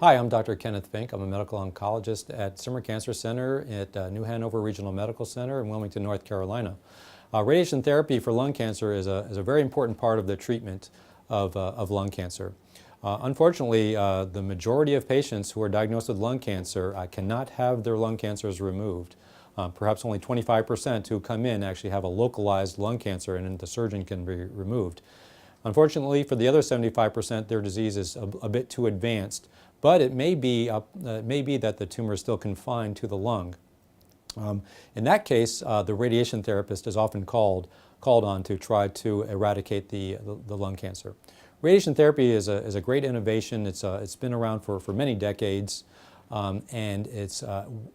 Hi, I'm Dr. Kenneth Fink. I'm a medical oncologist at Zimmer Cancer Center at New Hanover Regional Medical Center in Wilmington, North Carolina. Radiation therapy for lung cancer is a very important part of the treatment of lung cancer. Unfortunately, the majority of patients who are diagnosed with lung cancer cannot have their lung cancers removed. Perhaps only 25% who come in actually have a localized lung cancer and the surgeon can be removed. Unfortunately, for the other 75%, their disease is a bit too advanced, but it may be that the tumor is still confined to the lung. In that case, the radiation therapist is often called on to try to eradicate the lung cancer. Radiation therapy is a great innovation. It's been around for many decades. And it's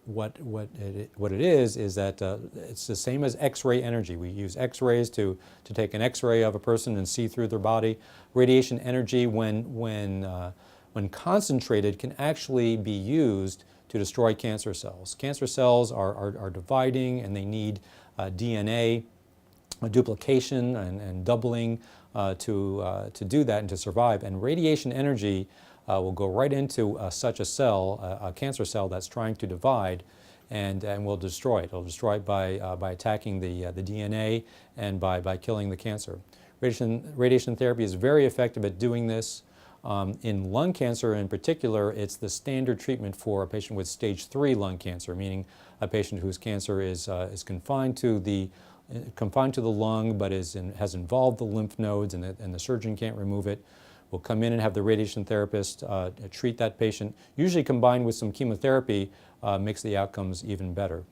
what it is that it's the same as X-ray energy. We use X-rays to take an X-ray of a person and see through their body. Radiation energy, when concentrated, can actually be used to destroy cancer cells. Cancer cells are dividing, and they need DNA duplication and doubling to do that and to survive. And radiation energy will go right into such a cell, a cancer cell that's trying to divide, and will destroy it. It'll destroy it by attacking the DNA and by killing the cancer. Radiation therapy is very effective at doing this. In lung cancer in particular, it's the standard treatment for a patient with stage 3 lung cancer, meaning a patient whose cancer is confined to the lung, but has involved the lymph nodes, and the surgeon can't remove it. We'll come in and have the radiation therapist treat that patient, usually combined with some chemotherapy, makes the outcomes even better.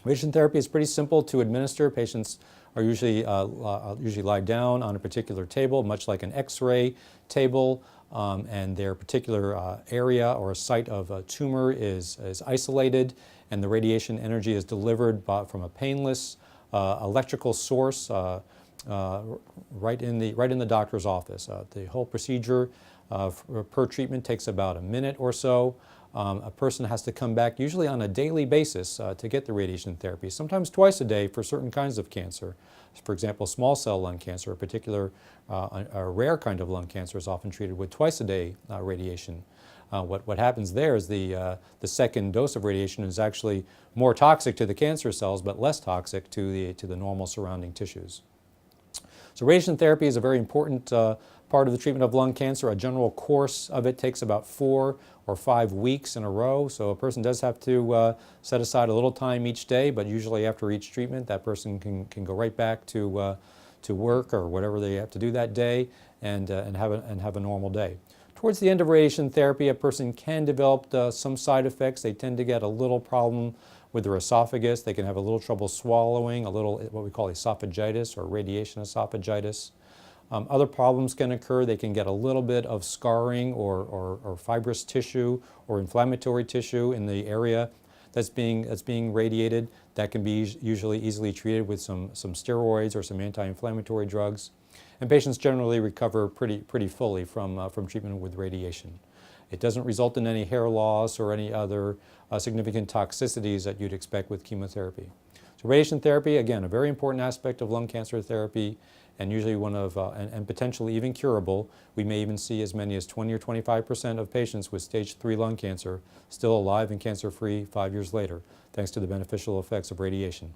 Radiation therapy is pretty simple to administer. Patients are usually lie down on a particular table, much like an X-ray table, and their particular area or a site of a tumor is isolated, and the radiation energy is delivered from a painless electrical source right in the doctor's office. The whole procedure per treatment takes about a minute or so. A person has to come back usually on a daily basis to get the radiation therapy, sometimes twice a day for certain kinds of cancer. For example, small cell lung cancer, a rare kind of lung cancer, is often treated with twice a day radiation. What happens there is the second dose of radiation is actually more toxic to the cancer cells, but less toxic to the normal surrounding tissues. So radiation therapy is a very important part of the treatment of lung cancer. A general course of it takes about 4 or 5 weeks in a row. So a person does have to set aside a little time each day, but usually after each treatment, that person can go right back to work or whatever they have to do that day and have a normal day. Towards the end of radiation therapy, a person can develop some side effects. They tend to get a little problem with their esophagus. They can have a little trouble swallowing, a little what we call esophagitis or radiation esophagitis. Other problems can occur. They can get a little bit of scarring or fibrous tissue or inflammatory tissue in the area that's being radiated. That can be usually easily treated with some steroids or some anti-inflammatory drugs. And patients generally recover pretty fully from treatment with radiation. It doesn't result in any hair loss or any other significant toxicities that you'd expect with chemotherapy. So radiation therapy, again, a very important aspect of lung cancer therapy, and usually one of, and potentially even curable. We may even see as many as 20 or 25% of patients with stage 3 lung cancer still alive and cancer-free 5 years later, thanks to the beneficial effects of radiation.